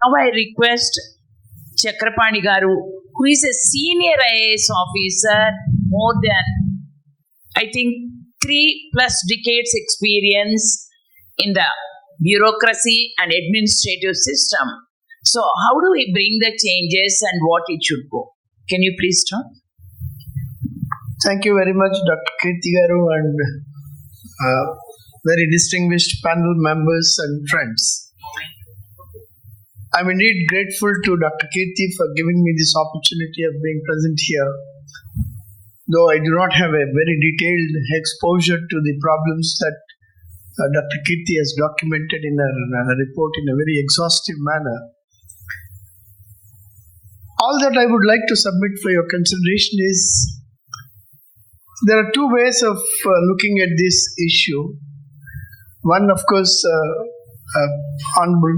Now I request Chakrapani Garu, who is a senior IAS officer, more than, I think, 3+ decades experience in the bureaucracy and administrative system. So how do we bring the changes and what it should go? Can you please talk? Thank you very much, Dr. Kirti Garu, and very distinguished panel members and friends. I'm indeed grateful to Dr. Kirti for giving me this opportunity of being present here. Though I do not have a very detailed exposure to the problems that Dr. Kirti has documented in her report in a very exhaustive manner, all that I would like to submit for your consideration is there are two ways of looking at this issue. One, of course, Honorable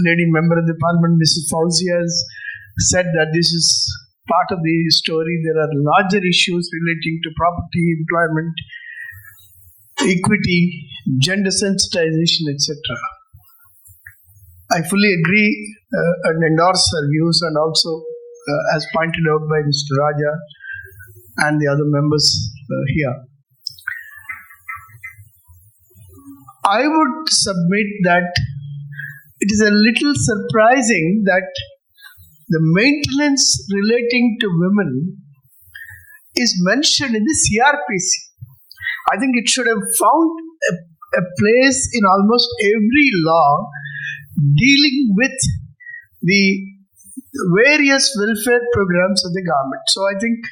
Lady Member of the Parliament, Mrs. Fauzia, has said that this is part of the story. There are larger issues relating to property, employment, equity, gender sensitization, etc. I fully agree and endorse her views, and also, as pointed out by Mr. Raja and the other members here. I would submit that it is a little surprising that the maintenance relating to women is mentioned in the CRPC. I think it should have found a place in almost every law dealing with the various welfare programs of the government. So I think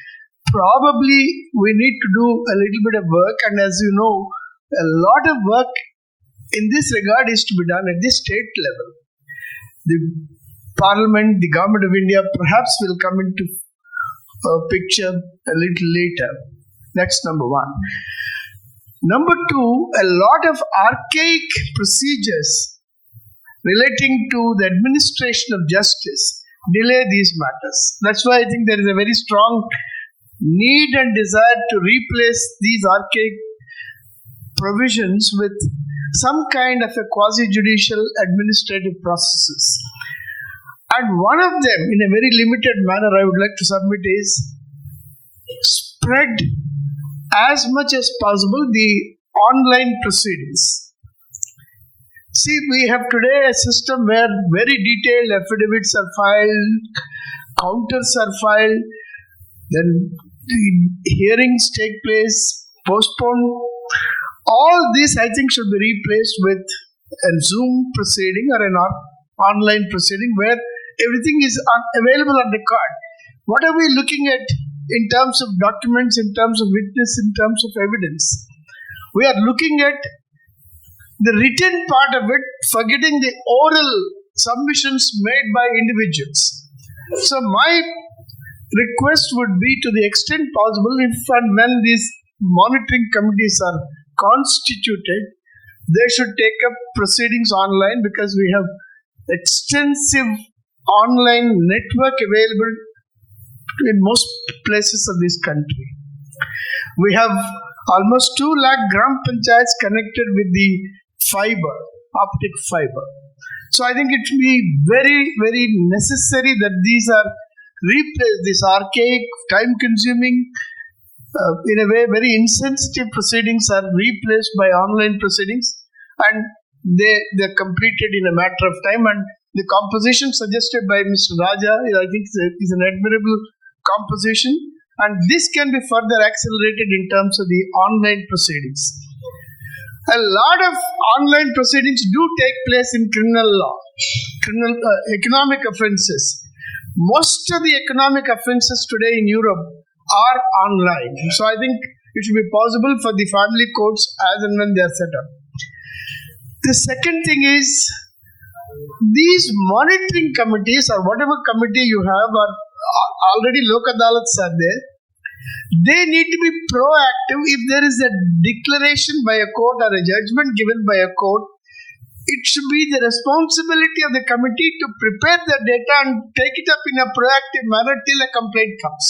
probably we need to do a little bit of work, and as you know, a lot of work in this regard is to be done at the state level. The Parliament, the Government of India perhaps will come into picture a little later. That's number one. Number two, a lot of archaic procedures relating to the administration of justice delay these matters. That's why I think there is a very strong need and desire to replace these archaic provisions with some kind of a quasi-judicial administrative processes. And one of them, in a very limited manner, I would like to submit is spread as much as possible the online proceedings. See, we have today a system where very detailed affidavits are filed, counters are filed, then the hearings take place, postponed. All this, I think, should be replaced with a Zoom proceeding or an online proceeding where everything is available on record. What are we looking at in terms of documents, in terms of witness, in terms of evidence? We are looking at the written part of it, forgetting the oral submissions made by individuals. So my request would be, to the extent possible, if and when these monitoring committees are constituted, they should take up proceedings online, because we have extensive online network available in most places of this country. We have almost 2 lakh gram panchayats connected with the fiber, optic fiber. So I think it will be very, very necessary that these are replaced, these archaic, time-consuming, in a way very insensitive proceedings are replaced by online proceedings, and they're completed in a matter of time. And the composition suggested by Mr. Raja, I think, is an admirable composition, and this can be further accelerated in terms of the online proceedings. A lot of online proceedings do take place in criminal law, economic offences. Most of the economic offences today in Europe are online. So I think it should be possible for the family courts as and when they are set up. The second thing is, these monitoring committees or whatever committee you have, or already Lok Adalats are there, they need to be proactive. If there is a declaration by a court or a judgment given by a court, it should be the responsibility of the committee to prepare the data and take it up in a proactive manner till a complaint comes.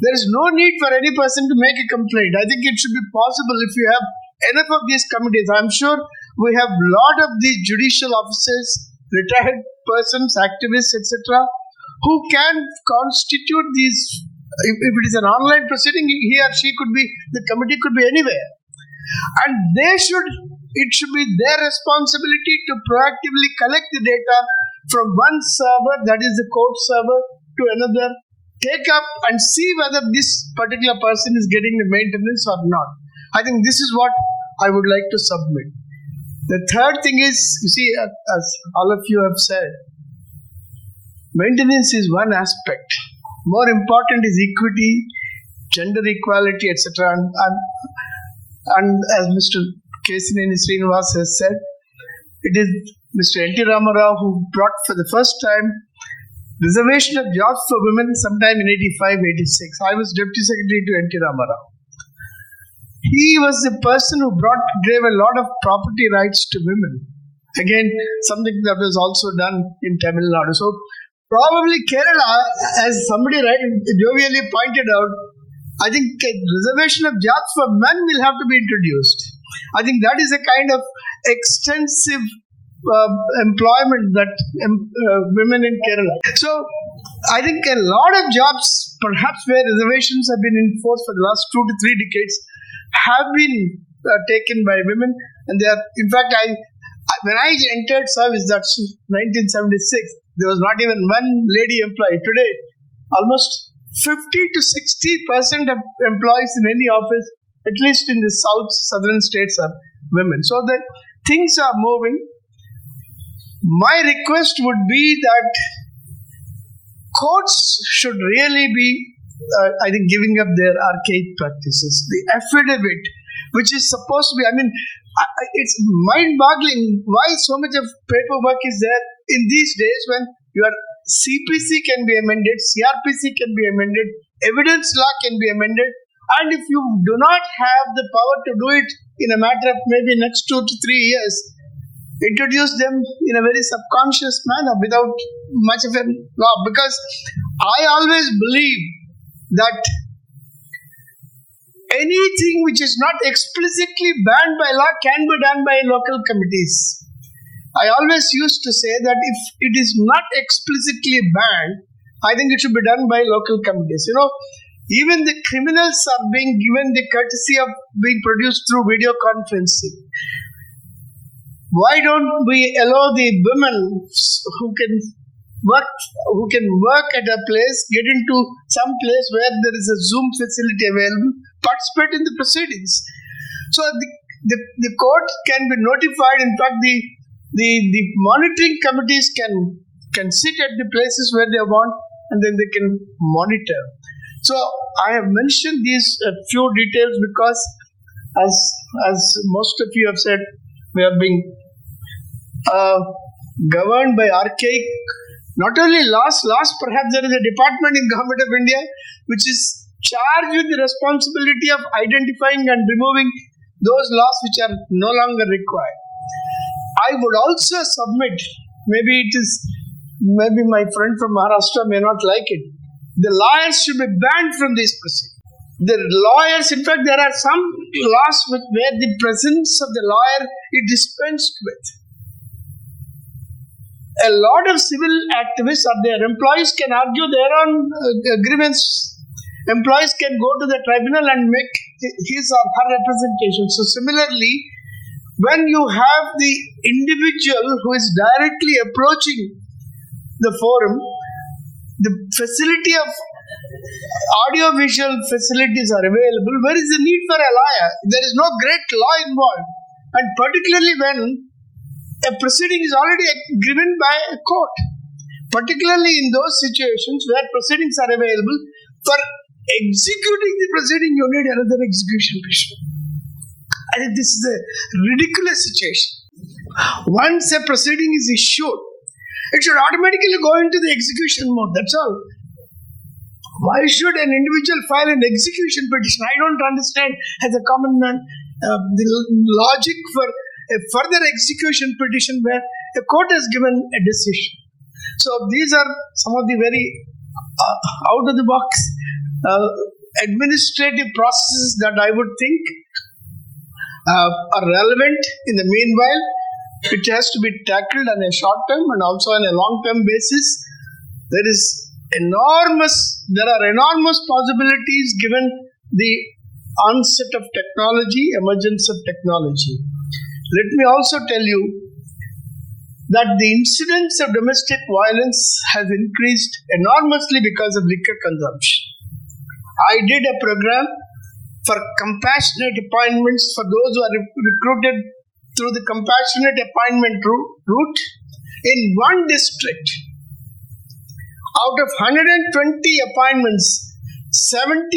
There is no need for any person to make a complaint. I think it should be possible if you have enough of these committees. I'm sure we have a lot of these judicial officers, retired persons, activists, etc., who can constitute these. If it is an online proceeding, he or she could be, the committee could be anywhere. And it should be their responsibility to proactively collect the data from one server, that is the court server, to another, take up and see whether this particular person is getting the maintenance or not. I think this is what I would like to submit. The third thing is, you see, as all of you have said, maintenance is one aspect. More important is equity, gender equality, etc. And as Mr. Kesineni Srinivas has said, it is Mr. N.T. Ramarao who brought for the first time reservation of jobs for women sometime in 85-86. I was Deputy Secretary to N.T. Ramarao. He was the person who gave a lot of property rights to women. Again, something that was also done in Tamil Nadu. So probably Kerala, as somebody jovially pointed out, I think a reservation of jobs for men will have to be introduced. I think that is a kind of extensive employment that women in Kerala. So I think a lot of jobs, perhaps where reservations have been enforced for the last 2 to 3 decades, have been taken by women. And they are, in fact, when I entered service, that's 1976, there was not even one lady employee. Today, almost 50 to 60% of employees in any office, at least in the southern states, are women. So that things are moving. My request would be that courts should really be, I think, giving up their archaic practices. The affidavit, which is supposed to be, it's mind-boggling why so much of paperwork is there in these days when your CPC can be amended, CRPC can be amended, evidence law can be amended, and if you do not have the power to do it in a matter of maybe next 2 to 3 years, introduce them in a very subconscious manner without much of a law. Because I always believe that anything which is not explicitly banned by law can be done by local committees. I always used to say that if it is not explicitly banned, I think it should be done by local committees. Even the criminals are being given the courtesy of being produced through video conferencing. Why don't we allow the women who can work at a place, get into some place where there is a Zoom facility available, participate in the proceedings? So the court can be notified. In fact, the monitoring committees can sit at the places where they want, and then they can monitor. So I have mentioned these few details because, as most of you have said, we are being governed by archaic, not only laws, perhaps there is a department in Government of India which is charged with the responsibility of identifying and removing those laws which are no longer required. I would also submit, maybe my friend from Maharashtra may not like it, the lawyers should be banned from this proceeding. The lawyers, in fact, there are some laws where the presence of the lawyer is dispensed with. A lot of civil activists or their employees can argue their own grievance. Employees can go to the tribunal and make his or her representation. So similarly, when you have the individual who is directly approaching the forum, the facility of audio-visual facilities are available. Where is the need for a lawyer? There is no great law involved. And particularly when a proceeding is already given by a court. Particularly in those situations where proceedings are available, for executing the proceeding, you need another execution petition. I think this is a ridiculous situation. Once a proceeding is issued, it should automatically go into the execution mode. That's all. Why should an individual file an execution petition? I don't understand, as a common man, the logic for a further execution petition where a court has given a decision. So these are some of the very out-of-the-box administrative processes that I would think are relevant in the meanwhile It has to be tackled on a short term and also on a long term basis. There are enormous possibilities given the onset of technology, emergence of technology. Let me also tell you that the incidence of domestic violence has increased enormously because of liquor consumption. I did a program for compassionate appointments for those who are recruited through the compassionate appointment route in one district. Out of 120 appointments, 75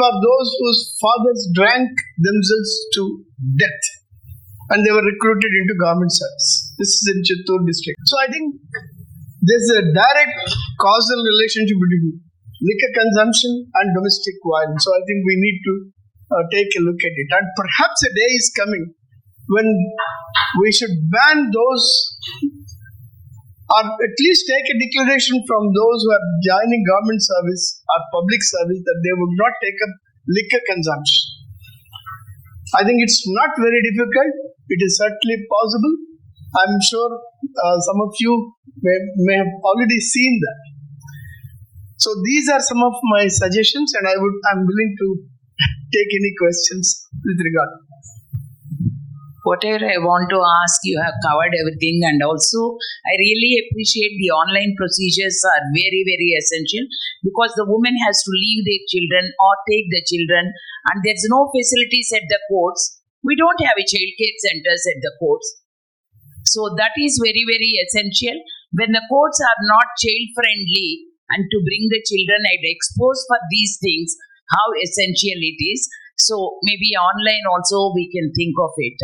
are those whose fathers drank themselves to death and they were recruited into government service. This is in Chittoor district. So I think there's a direct causal relationship between liquor consumption and domestic violence. So I think we need to take a look at it. And perhaps a day is coming when we should ban those, or at least take a declaration from those who are joining government service or public service that they would not take up liquor consumption. I think it's not very difficult. It is certainly possible. I'm sure some of you may have already seen that. So these are some of my suggestions, and I'm willing to take any questions with regard. Whatever I want to ask, you have covered everything, and also I really appreciate the online procedures are very, very essential because the woman has to leave their children or take the children, and there's no facilities at the courts. We don't have a child care centers at the courts. So that is very, very essential. When the courts are not child friendly and to bring the children and expose for these things, how essential it is. So maybe online also we can think of it.